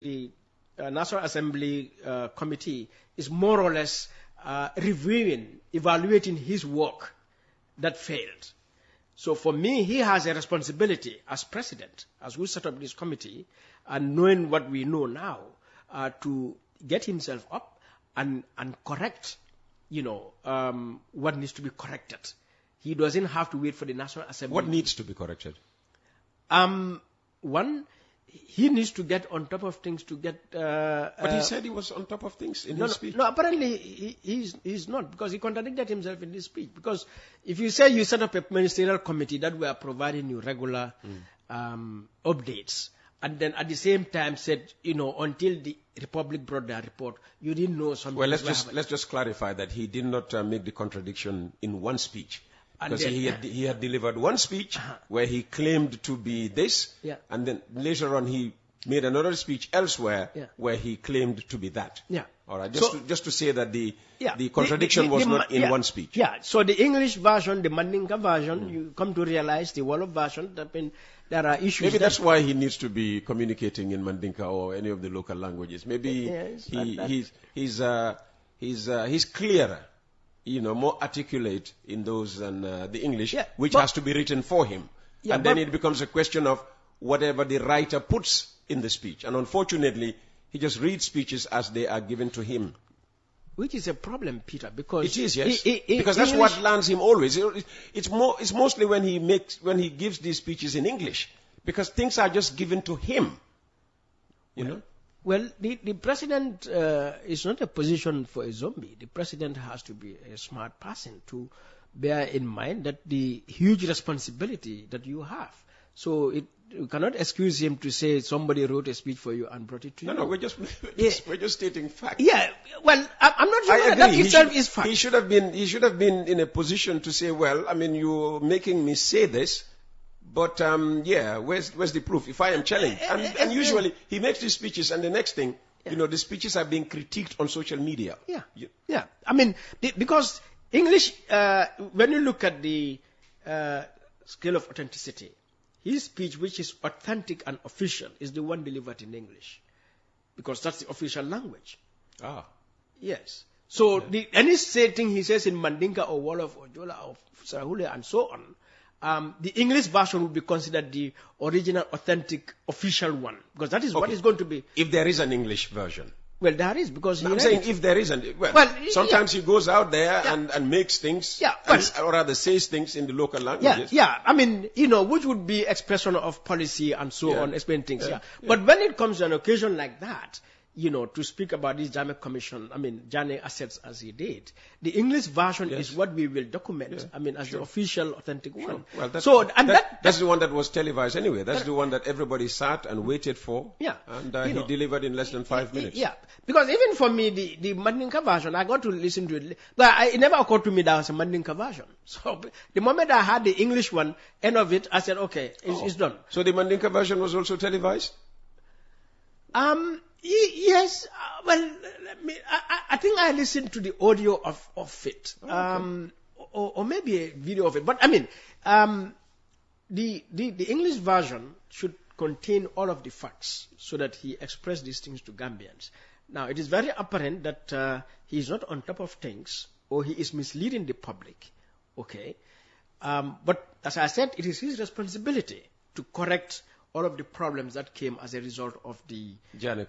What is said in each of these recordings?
the National Assembly committee is more or less evaluating his work that failed. So for me, he has a responsibility as president, as we set up this committee, and knowing what we know now, to get himself up and correct, what needs to be corrected. He doesn't have to wait for the National Assembly. What needs to be corrected? One, he needs to get on top of things to get... but he said he was on top of things in his speech. No, apparently he's not, because he contradicted himself in his speech. Because if you say you set up a ministerial committee that were providing you regular updates, and then at the same time said, until the Republic brought their report, you didn't know something. Well, let's just clarify that he did not make the contradiction in one speech. Because he had delivered one speech where he claimed to be this, and then later on he made another speech elsewhere where he claimed to be that. Yeah. All right. Just to say that the contradiction was not in one speech. Yeah. So the English version, the Mandinka version, you come to realize the Wolof version. There are issues. Maybe that's why he needs to be communicating in Mandinka or any of the local languages. Maybe he's clearer. More articulate in those than the English, which has to be written for him. And then it becomes a question of whatever the writer puts in the speech. And unfortunately, he just reads speeches as they are given to him. Which is a problem, Peter, because... It is, yes. Because that's what lands him always. It's mostly when he gives these speeches in English. Because things are just given to him. Well, the president is not a position for a zombie. The president has to be a smart person to bear in mind that the huge responsibility that you have. So you cannot excuse him to say somebody wrote a speech for you and brought it to you. No, we're just stating facts. Yeah, well, I'm not sure that itself is fact. He should have been in a position to say, well, you're making me say this. But, where's the proof? If I am challenged. And usually, he makes these speeches, and the next thing, the speeches are being critiqued on social media. Yeah. Because English, when you look at the scale of authenticity, his speech, which is authentic and official, is the one delivered in English. Because that's the official language. Ah. Yes. So, any thing he says in Mandinka or Wolof or Jola or Sarahule and so on, the English version would be considered the original, authentic, official one. Because that is what is going to be. If there is an English version. Well, there is, because I'm saying if there isn't. Well, sometimes he goes out there and makes things, or rather says things in the local languages. Which would be expression of policy and so on, explain things. But when it comes to an occasion like that, to speak about this Jammeh Commission, Jammeh assets as he did, the English version is what we will document, as the official, authentic one. Well, that's the one that was televised anyway. That's the one that everybody sat and waited for. And he delivered in less than 5 minutes. Yeah, because even for me, the Mandinka version, I got to listen to it. But it never occurred to me that was a Mandinka version. So the moment I had the English one, end of it, I said, okay, it's done. So the Mandinka version was also televised? Yes, I think I listened to the audio of it, or maybe a video of it. But the English version should contain all of the facts so that he expressed these things to Gambians. Now, it is very apparent that he is not on top of things, or he is misleading the public. Okay, but as I said, it is his responsibility to correct all of the problems that came as a result of the Jammeh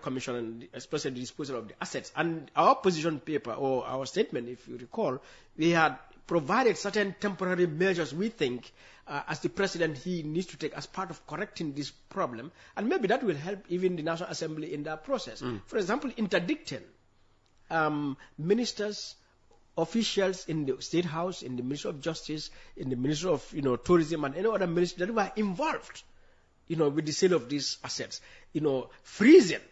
Commission, and especially the disposal of the assets. And our position paper, or our statement, if you recall, we had provided certain temporary measures we think, as the president, he needs to take as part of correcting this problem. And maybe that will help even the National Assembly in that process. For example, interdicting ministers, officials in the State House, in the Ministry of Justice, in the Ministry of Tourism, and any other ministry that were involved, with the sale of these assets. Freezing,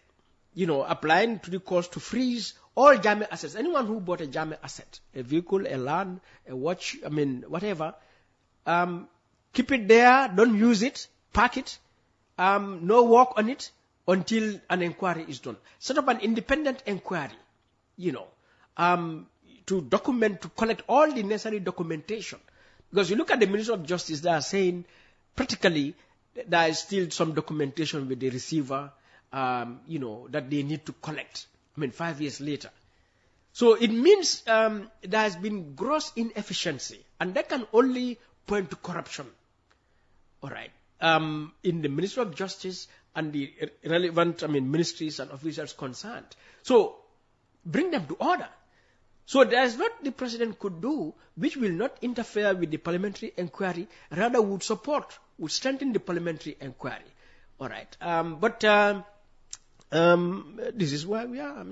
applying to the courts to freeze all Jammeh assets. Anyone who bought a Jammeh asset, a vehicle, a land, a watch, whatever, keep it there, don't use it, park it, no work on it until an inquiry is done. Set up an independent inquiry, to collect all the necessary documentation. Because you look at the Ministry of Justice, they are saying practically there is still some documentation with the receiver that they need to collect. 5 years later. So it means there has been gross inefficiency, and that can only point to corruption. All right. In the Ministry of Justice and the relevant, ministries and officials concerned. So bring them to order. So there is what the president could do, which will not interfere with the parliamentary inquiry, rather would strengthen the parliamentary inquiry. All right. This is where we are.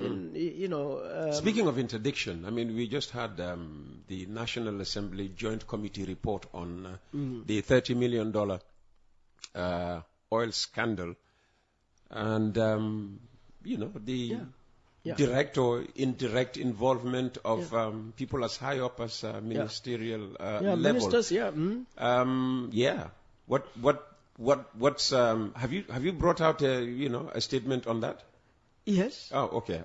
Speaking of interdiction, we just had the National Assembly Joint Committee report on the $30 million oil scandal, and direct or indirect involvement of people as high up as ministerial level. Ministers. What's have you brought out a statement on that? Yes. Oh, okay.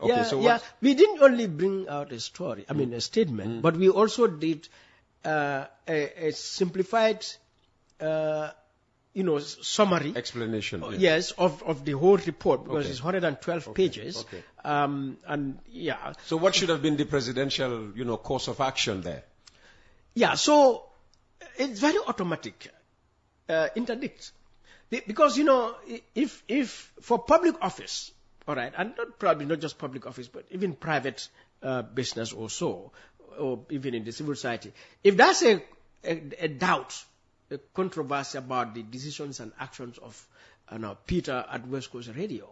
We didn't only bring out a story, a statement, but we also did a simplified summary explanation. Yes, of the whole report, because it's 112 pages. Okay. So what should have been the presidential, course of action there? Yeah. So it's very automatic. Interdict, because if for public office, all right, and probably not just public office, but even private business or so, or even in the civil society, if there's a doubt, a controversy about the decisions and actions of Peter at West Coast Radio,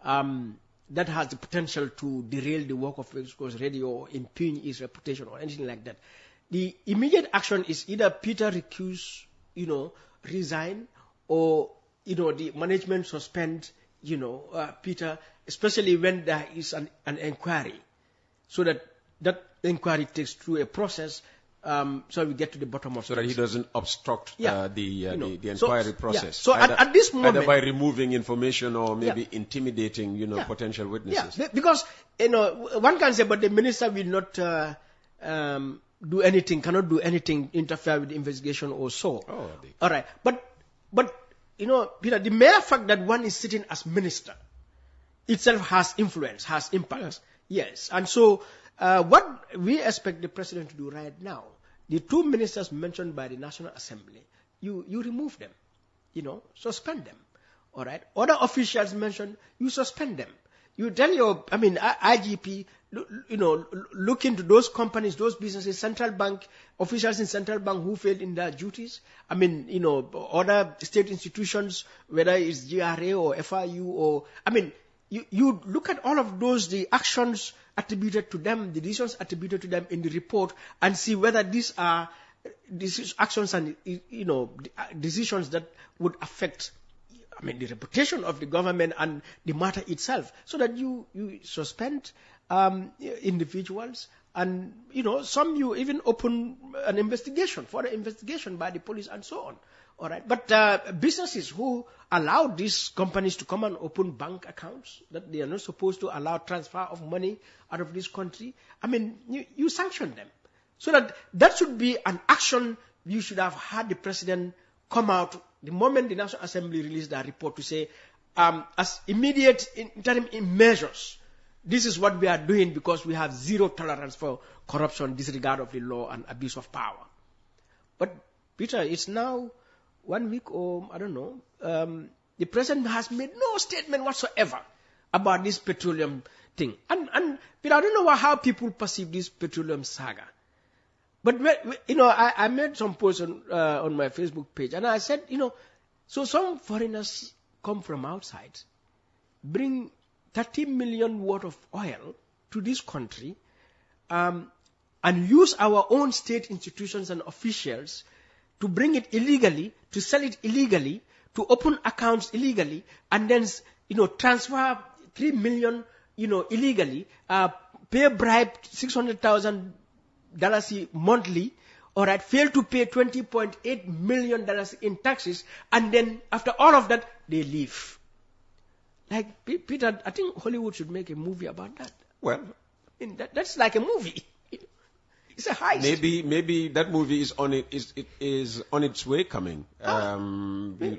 that has the potential to derail the work of West Coast Radio or impugn its reputation or anything like that, the immediate action is either Peter recuse, resign, or the management suspend Peter, especially when there is an inquiry, so that inquiry takes through a process, so we get to the bottom of it. So that he doesn't obstruct the inquiry process. Yeah. So at this moment, either by removing information or maybe intimidating potential witnesses. Yeah, because one can say, but the minister will not cannot do anything, interfere with the investigation or so. All right. But Peter, the mere fact that one is sitting as minister itself has influence, has impact. Yes. And so what we expect the president to do right now, the two ministers mentioned by the National Assembly, you remove them, suspend them. All right. Other officials mentioned, you suspend them. You tell your, IGP, look into those companies, those businesses, central bank, officials in central bank who failed in their duties. Other state institutions, whether it's GRA or FIU or, you look at all of those, the actions attributed to them, the decisions attributed to them in the report, and see whether these are actions and, decisions that would affect the reputation of the government and the matter itself, so that you suspend individuals, and some you even open an investigation, for an investigation by the police and so on. All right, but businesses who allow these companies to come and open bank accounts that they are not supposed to allow transfer of money out of this country, you sanction them, so that should be an action. You should have had the president come out the moment the National Assembly released that report to say, as immediate interim measures, this is what we are doing because we have zero tolerance for corruption, disregard of the law, and abuse of power. But, Peter, it's now 1 week or, I don't know, the president has made no statement whatsoever about this petroleum thing. And Peter, I don't know how people perceive this petroleum saga. But, I made some posts on my Facebook page, and I said, so some foreigners come from outside, bring 30 million worth of oil to this country, and use our own state institutions and officials to bring it illegally, to sell it illegally, to open accounts illegally, and then, transfer 3 million, illegally, pay bribe $600,000 monthly, all right, fail to pay $20.8 million in taxes, and then after all of that, they leave. Like, Peter, I think Hollywood should make a movie about that. Well, that's like a movie. It's a heist. Maybe that movie is on on its way coming. We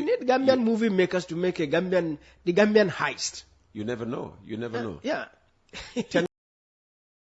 need Gambian movie makers to make the Gambian heist. You never know. You never know. Yeah.